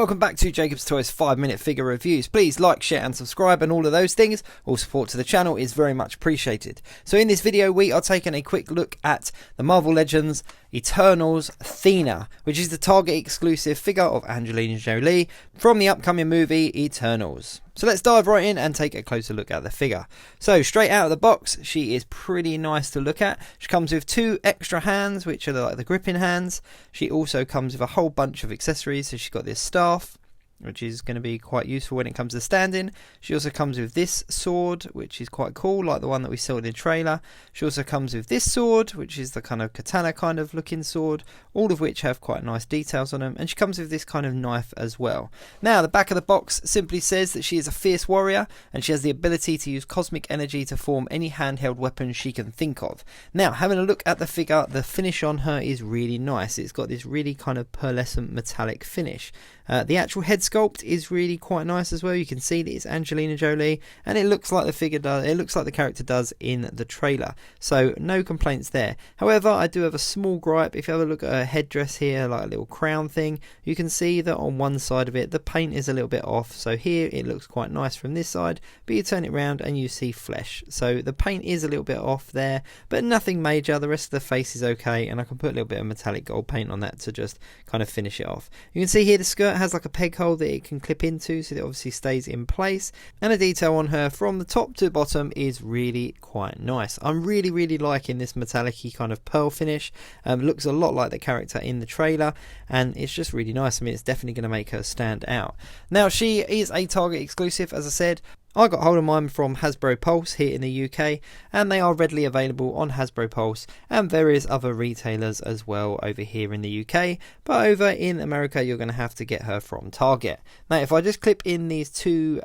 welcome back to Jacob's Toys 5-minute figure reviews. Please like, share and subscribe and all of those things. All support to the channel is very much appreciated. So in this video we are taking a quick look at the Marvel Legends Eternals THENA, which is the Target exclusive figure of Angelina Jolie from the upcoming movie Eternals. So let's dive right in and take a closer look at the figure. So straight out of the box, she is pretty nice to look at. She comes with 2 extra hands, which are like the gripping hands. She also comes with a whole bunch of accessories. So she's got this staff, which is going to be quite useful when it comes to standing. She also comes with this sword, which is quite cool, like the one that we saw in the trailer. She also comes with this sword, which is the kind of katana kind of looking sword, all of which have quite nice details on them. And she comes with this kind of knife as well. Now, the back of the box simply says that she is a fierce warrior, and she has the ability to use cosmic energy to form any handheld weapon she can think of. Now, having a look at the figure, the finish on her is really nice. It's got this really kind of pearlescent metallic finish. The actual head sculpt is really quite nice as well. You can see that it's Angelina Jolie, and it looks like the figure does. It looks like the character does in the trailer. So no complaints there. However, I do have a small gripe. If you have a look at her headdress here, like a little crown thing, you can see that on one side of it, the paint is a little bit off. So here it looks quite nice from this side, but you turn it around and you see flesh. So the paint is a little bit off there, but nothing major. The rest of the face is okay, and I can put a little bit of metallic gold paint on that to just kind of finish it off. You can see here the skirt has like a peg hole that it can clip into, so it obviously stays in place, and the detail on her from the top to the bottom is really quite nice. I'm really liking this metallic-y kind of pearl finish. Looks a lot like the character in the trailer, and it's just really nice. I mean, it's definitely going to make her stand out. Now, she is a Target exclusive, as I said. I got hold of mine from Hasbro Pulse here in the UK, and they are readily available on Hasbro Pulse and various other retailers as well over here in the UK, but over in America you're going to have to get her from Target. Now, if I just clip in these 2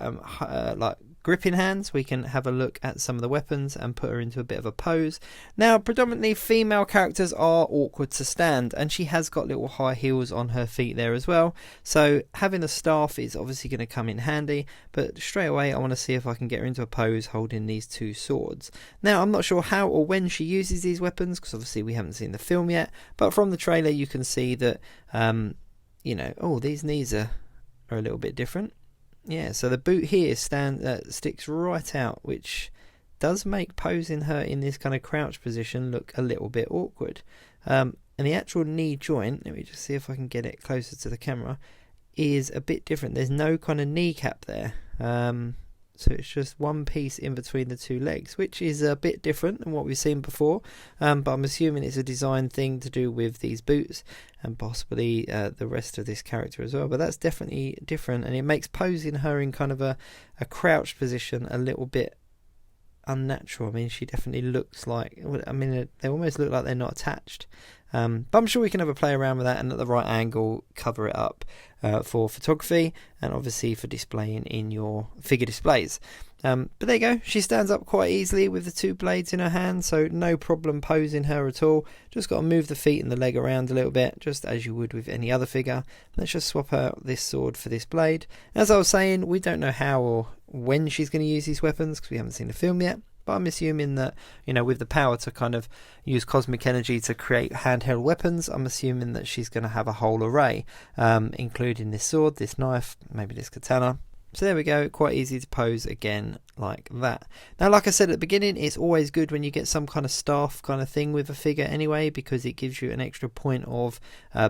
like gripping hands, we can have a look at some of the weapons and put her into a bit of a pose. Now, predominantly female characters are awkward to stand, and she has got little high heels on her feet there as well, so having a staff is obviously going to come in handy. But straight away I want to see if I can get her into a pose holding these 2 swords. Now, I'm not sure how or when she uses these weapons, because obviously we haven't seen the film yet, but from the trailer you can see that you know, oh, these knees are a little bit different. Yeah, so the boot here sticks right out, which does make posing her in this kind of crouch position look a little bit awkward. And the actual knee joint, let me just see if I can get it closer to the camera, is a bit different. There's no kind of kneecap there. So it's just one piece in between the 2 legs, which is a bit different than what we've seen before. But I'm assuming it's a design thing to do with these boots and possibly the rest of this character as well. But that's definitely different, and it makes posing her in kind of a crouched position a little bit unnatural. I mean, she definitely looks like, I mean, they almost look like they're not attached. But I'm sure we can have a play around with that, and at the right angle cover it up for photography and obviously for displaying in your figure displays. But there you go, she stands up quite easily with the 2 blades in her hand, so no problem posing her at all. Just got to move the feet and the leg around a little bit, just as you would with any other figure. Let's just swap out this sword for this blade. As I was saying, we don't know how or when she's going to use these weapons because we haven't seen the film yet. But I'm assuming that, you know, with the power to kind of use cosmic energy to create handheld weapons, I'm assuming that she's going to have a whole array, including this sword, this knife, maybe this katana. So there we go, quite easy to pose again like that. Now, like I said at the beginning, it's always good when you get some kind of staff kind of thing with a figure anyway, because it gives you an extra point of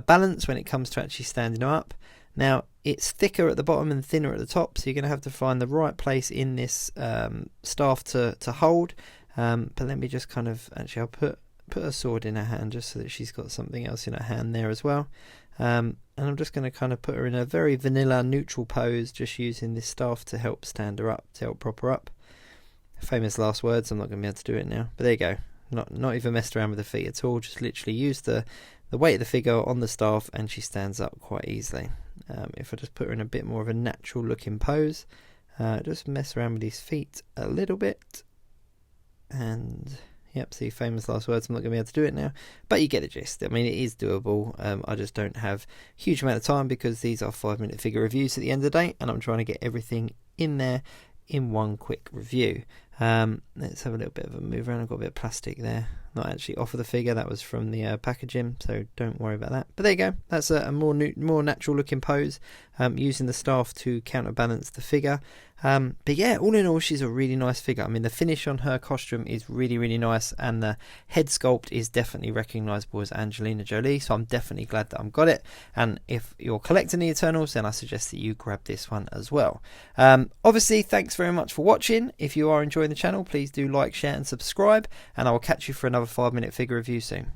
balance when it comes to actually standing up. Now, it's thicker at the bottom and thinner at the top, so you're going to have to find the right place in this staff to hold. But let me just kind of, actually I'll put a sword in her hand just so that she's got something else in her hand there as well. And I'm just going to kind of put her in a very vanilla neutral pose, just using this staff to help stand her up, to help prop her up. Famous last words, I'm not going to be able to do it now. But there you go, not even messed around with the feet at all, just literally use the weight of the figure on the staff and she stands up quite easily. If I just put her in a bit more of a natural looking pose, just mess around with these feet a little bit, and yep, see, famous last words, I'm not going to be able to do it now, but you get the gist. I mean, it is doable. I just don't have a huge amount of time because these are 5-minute figure reviews at the end of the day, and I'm trying to get everything in there in one quick review. Let's have a little bit of a move around. I've got a bit of plastic there, not actually off of the figure, that was from the packaging, so don't worry about that. But there you go, that's a more natural looking pose, using the staff to counterbalance the figure. But yeah, all in all, she's a really nice figure. I mean, the finish on her costume is really nice, and the head sculpt is definitely recognisable as Angelina Jolie, so I'm definitely glad that I've got it. And if you're collecting the Eternals, then I suggest that you grab this one as well. Obviously, thanks very much for watching. If you are enjoying the channel, please do like, share and subscribe, and I will catch you for another 5-minute figure review soon.